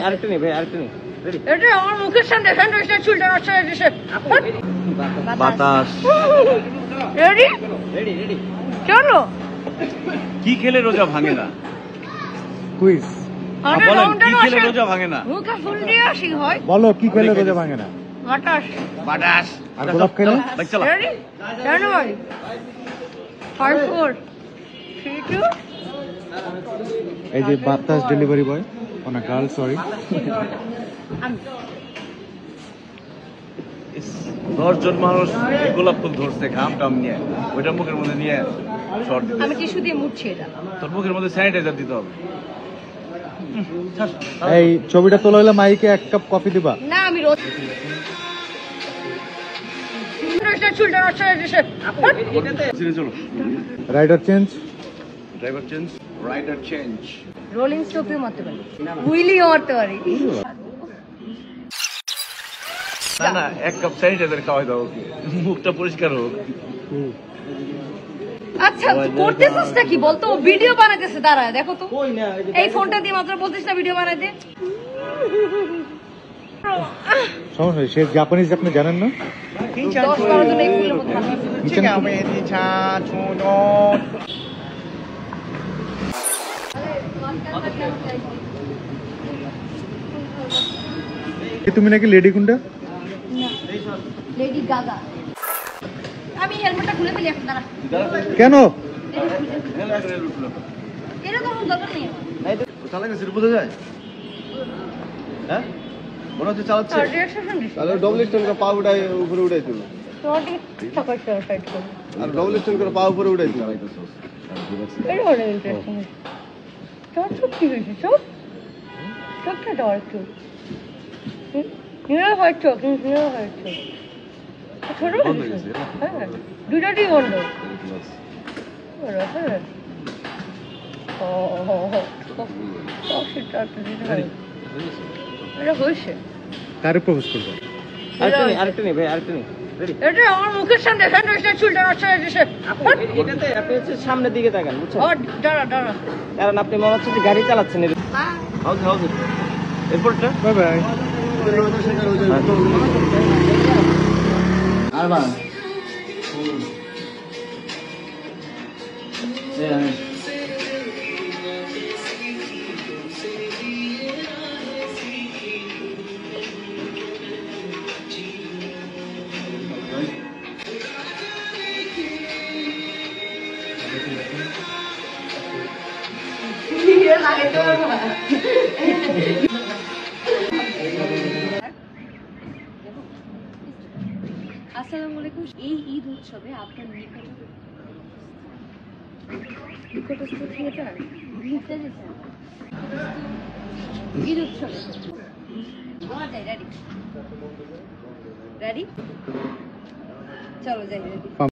আরেকটু নেই ভাই, আরেকটু নেই। এটা আমার মুখের সামনে স্যান্ডউইচটা চুলটা নষ্ট হয়ে গেছে। বাতাস। Ready ready ready. চলো। কি খেলে রোজা ভাঙে না? কুইজ বলেন কি খেলে রোজা ভাঙে না? মুখে ফুল দিয়ে আসি হয়। বলো কি খেলে রোজা ভাঙে না? বাতাস। বাতাস। আর গোলাপ খেলে? দেখ চলো। রেডি জানো ভাই 5 4 3 2 এই যে বাতাস delivery boy on a girl sorry 10 জন মানুষ এই গোলাপ ফুল ধরছে ঘাম টাম নিয়ে, ওইটা মুখের মধ্যে নিয়ে শর্ট দিতে। আমি টিস্যু দিয়ে মুছছি এটা। তোর মুখের মধ্যে স্যানিটাইজার দিতে হবে। এই ছবিটা তোলা হলে মাইকে 1 কাপ কফি দিবা। না আমি রোজ চুলটা নষ্ট হয়ে গেছে। চলো। Rider change driver change, rider change. Rolling স্টোপে মারতে পারি, হুইলিও মারতে পারি। না না, 1 কাপ স্যানিটাইজার খাওয়াই দাও ওকে, মুখটা পরিষ্কার হোক। আচ্ছা করতেছিস না কি বলতো? ভিডিও বানাইতেছে, দাঁড়ায় দেখো তো। এই ফোনটা দিয়ে মাত্র বলতিস না ভিডিও বানাইতে। সমস্যা নেই, সে জাপানিজ আপনি জানেন না? 10-12 জন এই ফুলের মধ্যে হাত তুমি নাকি লেডি কোনটা? Lady Gaga. আমি হেলমেটটা খুলে ফেলি এখন, দাঁড়া। কেন? এটা তো আমার দরকার নেই। চালাকে সিট বোঝা যায়? হ্যাঁ মনে হচ্ছে চালাচ্ছে। তাহলে ডবল স্ট্যান্ড করে পা উঠাই উপরে উঠাই দিল। আর ডবল স্ট্যান্ড করে পা উপরে উঠাই দিল। দুটাই বন্ধ। এটা হয়েছে। কারে প্রপোজ করবে? আরেকটু নেই ভাই, আরেকটু নেই। রেডি। এটা আমার মুখের সামনে স্যান্ডউইচটা চুলটা নষ্ট হয়ে গেছে। এটাতে আপনি হচ্ছে সামনের দিকে তাকান, বুঝছেন? ও দাঁড়া দাঁড়া। কারণ আপনি মনে হচ্ছে যে গাড়ি চালাচ্ছেন। হাউস হাউস এরপরটা বাই বাই। আর বা আসসালামু আলাইকুম। এই ঈদ উৎসবে আপনার নিকটস্থ থিয়েটার ঘুরতে গেছেন ঈদ উৎসবে। রেডি রেডি চলো যাই। রেডি।